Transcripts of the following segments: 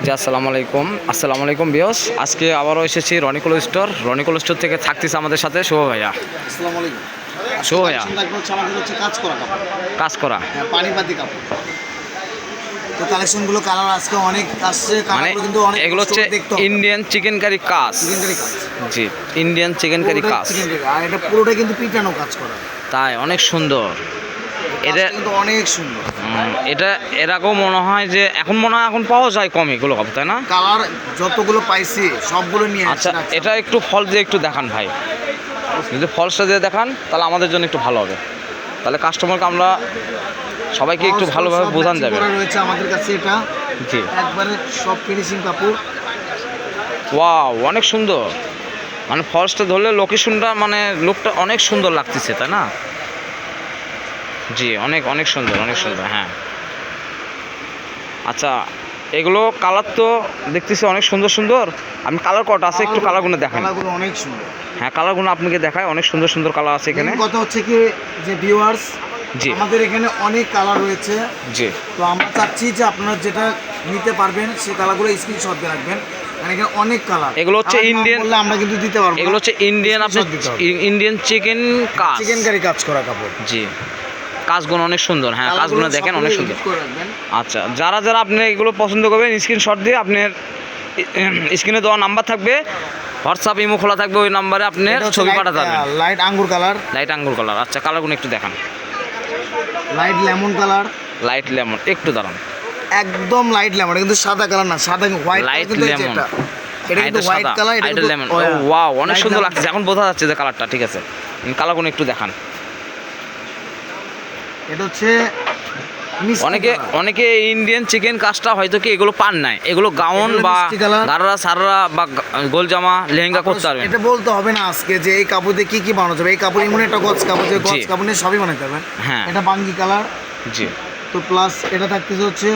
জি আসসালামু আলাইকুম বিয়স। আজকে আবারও এসেছি রনিকুল স্টোর থেকে থাকতেছে আমাদের সাথে শুভ ভাইয়া। আসসালামু আলাইকুম। শুভ ভাইয়া, আমাদের হচ্ছে কাজ করা কাপড়, কাজ করা হ্যাঁ পানিপাতি কাপড়। তো কালেকশনগুলো কালার আজকে অনেক আসছে, মানে কালারগুলো কিন্তু অনেক এগুলো হচ্ছে ইন্ডিয়ান চিকেন কারি কাজ। জি, ইন্ডিয়ান চিকেন কারি কাজ, আর এটা পুরোটা কিন্তু পিটানো কাজ করা, তাই অনেক সুন্দর। এটা কিন্তু অনেক সুন্দর। এটা এর আগেও মনে হয় যে এখন পাওয়া যায় কম এগুলো কাপড়, তাই না? কালার যতগুলো পাইছি সবগুলো নিয়ে আচ্ছা, এটা একটু ফল দিয়ে একটু দেখান ভাই। যদি ফলসটা দিয়ে দেখান তাহলে আমাদের জন্য একটু ভালো হবে, তাহলে কাস্টমারকে আমরা সবাইকে একটু ভালোভাবে বোঝান যাবে। রয়েছে আমাদের কাছে এটা, জি একবারে সব ফিনিশিং কাপড়। ওয়াও, অনেক সুন্দর। মানে ফলসটা ধরলে লোকেশনটা মানে লুকটা অনেক সুন্দর লাগতেছে, তাই না? জি, অনেক অনেক সুন্দর, অনেক সুন্দর। হ্যাঁ, আচ্ছা, এগুলো কালার তো দেখতেছি অনেক সুন্দর সুন্দর। আমি কালার কটা আছে একটু কালারগুলো দেখান। কালারগুলো অনেক সুন্দর। হ্যাঁ, কালারগুলো আপনাকে দেখায়, অনেক সুন্দর সুন্দর কালার আছে এখানে। কথা হচ্ছে কি যে ভিউয়ার্স, জি আমাদের এখানে অনেক কালার রয়েছে। জি, তো আমরা চাচ্ছি যে আপনারা যেটা নিতে পারবেন সেই কালারগুলো স্ক্রিনশট দিয়ে রাখবেন। মানে এখানে অনেক কালার। এগুলো হচ্ছে ইন্ডিয়ান, বললে আমরা কিন্তু দিতে পারবো। এগুলো হচ্ছে ইন্ডিয়ান, আপনি ইন্ডিয়ান চিকেন কাজ, চিকেন কারি কাজ করা কাপড়। জি, কাজগুলো অনেক সুন্দর। হ্যাঁ, কাজগুলো দেখেন অনেক সুন্দর। আচ্ছা, যারা যারা আপনি এগুলো পছন্দ করবেন স্ক্রিনশট দিয়ে আপনার স্ক্রিনে দেওয়া নাম্বার থাকবে, হোয়াটসঅ্যাপ ইমো খোলা থাকবে, ওই নাম্বারে আপনার ছবি পাঠাতে পারবেন। লাইট আঙ্গুর কালার, লাইট আঙ্গুর কালার। আচ্ছা, কালারগুলো একটু দেখান। Light lemon colour, light lemon, একটু দাঁড়ান। একদম লাইট লেমন, কিন্তু সাদা কালার না, সাদা হোয়াইট। লাইট লেমন, এটা কিন্তু হোয়াইট কালার, এটা কিন্তু লেমন। ওয়াও, অনেক সুন্দর লাগছে, এখন বোঝা যাচ্ছে যে কালারটা। ঠিক আছে, কালারগুলো একটু দেখান। এটা হচ্ছে অনেকে ইন্ডিয়ান চিকেন কাজটা হয়তো কি এগুলো পান নাই, এগুলো গাউন বা গাররা সাররা বা গোল জামা লেহেঙ্গা করতে পারবেন। এটা বলতে হবে না আজকে যে এই কাপড় দিয়ে কি কি বানানো যাবে। এই কাপড় এমন একটা গজ কাপড়, যে গজ কাপড় নিয়ে সবই বানাতে পারবেন। হ্যাঁ, এটা বাঙ্গি কালার। জি, তো প্লাস এটা থাকতেছে হচ্ছে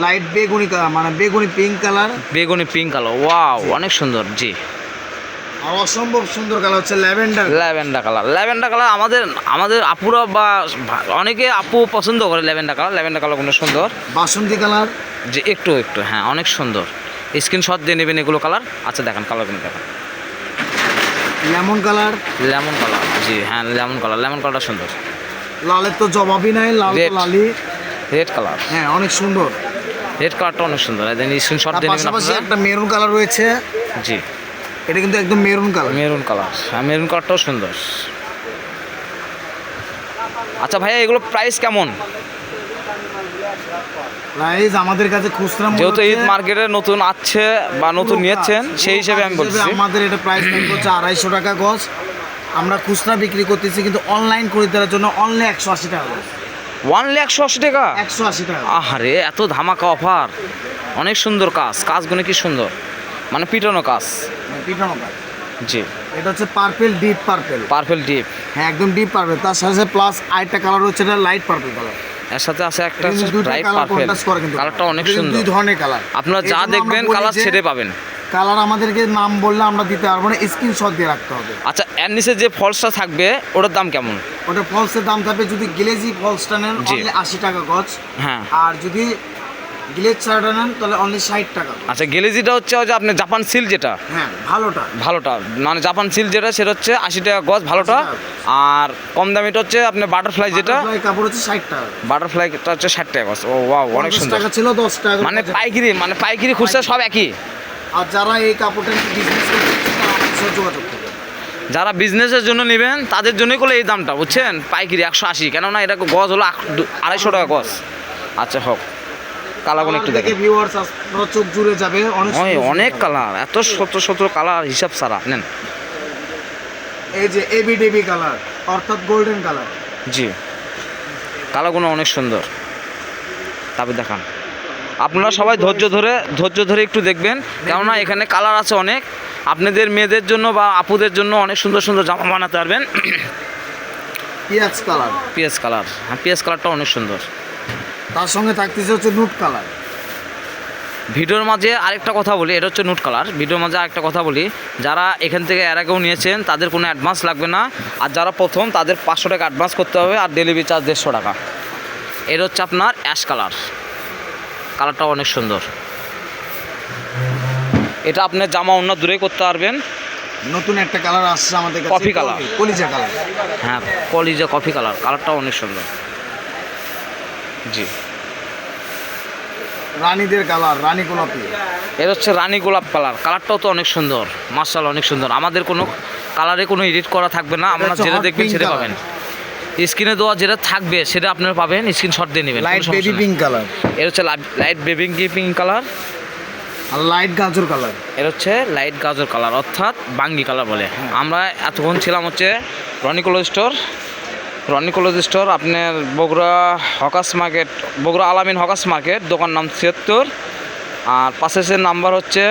লাইট বেগুনি কালার, মানে বেগুনি পিঙ্ক কালার। বেগুনি পিঙ্ক কালার, ওয়াও, অনেক সুন্দর। জি, আর অসম্ভব সুন্দর কালার হচ্ছে ল্যাভেন্ডার কালার। ল্যাভেন্ডার কালার আমাদের আপুরা বা অনেকে আপু পছন্দ করে ল্যাভেন্ডার কালার কোনো সুন্দর। বাসন্তী কালার, যে একটু হ্যাঁ, অনেক সুন্দর। স্ক্রিনশট দিয়ে নেবেন এগুলো কালার। আচ্ছা, দেখান কালারগুলো দেখান। লেমন কালার, জি হ্যাঁ, লেমন কালারটা সুন্দর। লালের তো জবাবই নাই, লালি। রেড কালার, হ্যাঁ অনেক সুন্দর। রেড কালারটা অনেক সুন্দর। স্ক্রিনশট দিয়ে নেবেন। পাশাপাশি একটা মেরুন কালার রয়েছে। জি, এটা কিন্তু একদম মেরুন কালার। হ্যাঁ, মেরুন কালারটাও সুন্দর। আচ্ছা ভাইয়া, এগুলো প্রাইস কেমন? প্রাইস আমাদের কাছে খুচরা, যেহেতু ঈদ মার্কেটে নতুন আছে বা নতুন নিয়েছেন, সেই হিসেবে আমি বলছি আমাদের এটা প্রাইস হচ্ছে 250 টাকা গজ। আমরা খুচরা বিক্রি করতেছি, কিন্তু অনলাইন খরিদারের জন্য অনলি 180 টাকা গজ। 180 টাকা? 180 টাকা। আহারে, এত ধামাকা অফার! অনেক সুন্দর কাজগুলো কি সুন্দর, মানে পিটানো কাজ। জি, এটা হচ্ছে পার্পল ডিপ। হ্যাঁ, একদম ডিপ পার্পল। তার সাথে প্লাস আরেকটা কালার হচ্ছে এটা লাইট পার্পল কালার। এর সাথে আছে একটা ব্রাইট পার্পল। কালারটা অনেক সুন্দর। দুই ধরনের কালার, আপনারা যা দেখবেন কালার ছেড়ে পাবেন। কালার আমাদেরকে নাম বললে আমরা দিতে পারবো না, স্ক্রিনশট দিয়ে রাখতে হবে। আচ্ছা, এর নিচে যে ফলসটা থাকবে ওটার দাম কেমন? ওটা ফলসের দাম থাকবে, যদি গ্লেজি ফলসটা নেন অনলি 80 টাকা গজ। হ্যাঁ, আর যদি গ্লেজ ছাড়াটা নেন তাহলে অনলি 60 টাকা। আচ্ছা, গ্লেজিটা হচ্ছে ওই যে আপনি জাপান সিল্ক যেটা, হ্যাঁ ভালোটা মানে জাপান সিল্ক যেটা, সেটা হচ্ছে 80 টাকা গজ ভালোটা। আর কম দামিটা হচ্ছে আপনার বাটারফ্লাই যেটা, কাপড় হচ্ছে 60 টাকা। বাটারফ্লাইটা হচ্ছে 60 টাকা গজ। ও ওয়াও, অনেক সুন্দর। টাকা ছিল 10 টাকা, মানে পাইকারি খুচরা সব একই। আর যারা এই কাপড়টা বিজনেস করতে যোগাযোগ করবে, যারা বিজনেসের জন্য নেবেন তাদের জন্যই করলে এই দামটা, বুঝছেন? পাইকারি 180, কেননা এটা গজ হলো 250 টাকা গজ। আচ্ছা হোক, কালারগুলো একটু দেখেন। ভিউয়ার্স আপনারা চোখ জুড়ে যাবে, অনেক কালার, এত শত কালার হিসাব ছাড়া। নেন, এই যে এবিডিবি কালার, অর্থাৎ গোল্ডেন কালার। জি, কালারগুলো অনেক সুন্দর। তারপর দেখান। আপনারা সবাই ধৈর্য ধরে একটু দেখবেন, কেননা এখানে কালার আছে অনেক। আপনাদের মেয়েদের জন্য বা আপুদের জন্য অনেক সুন্দর সুন্দর জামা বানাতে পারবেন। পিয়াজ কালার, হ্যাঁ, পিয়াজ কালারটা অনেক সুন্দর। তার সঙ্গে থাকতেছে হচ্ছে নুট কালার। ভিডিওর মাঝে আরেকটা কথা বলি, এটা হচ্ছে নুট কালার। ভিডিওর মাঝে আরেকটা কথা বলি, যারা এখান থেকে এর আগেও নিয়েছেন তাদের কোনো অ্যাডভান্স লাগবে না। আর যারা প্রথম, তাদের 500 টাকা অ্যাডভান্স করতে হবে, আর ডেলিভারি চার্জ 150 টাকা। এটা হচ্ছে আপনার অ্যাশ কালারটা অনেক সুন্দর। এটা আপনার জামা অন্য দূরে করতে পারবেন। নতুন একটা কালার আসছে আমাদের কাছে, কফি কালার। কলিজা কালার। হ্যাঁ, কলিজা কফি কালার, কালারটাও অনেক সুন্দর। জি, রানীদের কালার, রানী গোলাপি। এটা হচ্ছে রানী গোলাপ কালার, কালারটাও তো অনেক সুন্দর, মার্শাল অনেক সুন্দর। আমাদের কোনো কালারে কোনো এডিট করা থাকবে না, আপনারা হচ্ছে যেটা hot দেখবেন pink সেটা color। পাবেন। স্ক্রিনে দেওয়া যেটা থাকবে সেটা আপনারা পাবেন, স্ক্রিনশট দিয়ে নেবেন। লাইট বেবি পিঙ্ক কালার এটা হচ্ছে লাইট বেবি পিঙ্ক কালার, আর লাইট গাজর কালার। এটা হচ্ছে লাইট গাজর কালার, অর্থাৎ বাঙ্গি কালার বলে। আমরা এতক্ষণ ছিলাম হচ্ছে রনি ক্লোথ স্টোর, আপনার বগুড়া হকার্স মার্কেট, বগুড়া আলামিন হকার্স মার্কেট, দোকান নাম 76। আর পাশের নাম্বার হচ্ছে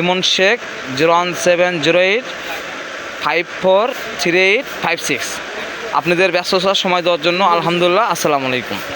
ইমন শেখ 01708543856। আপনাদের ব্যস্ততার সময় দেওয়ার জন্য আলহামদুলিল্লাহ, আসসালামু আলাইকুম।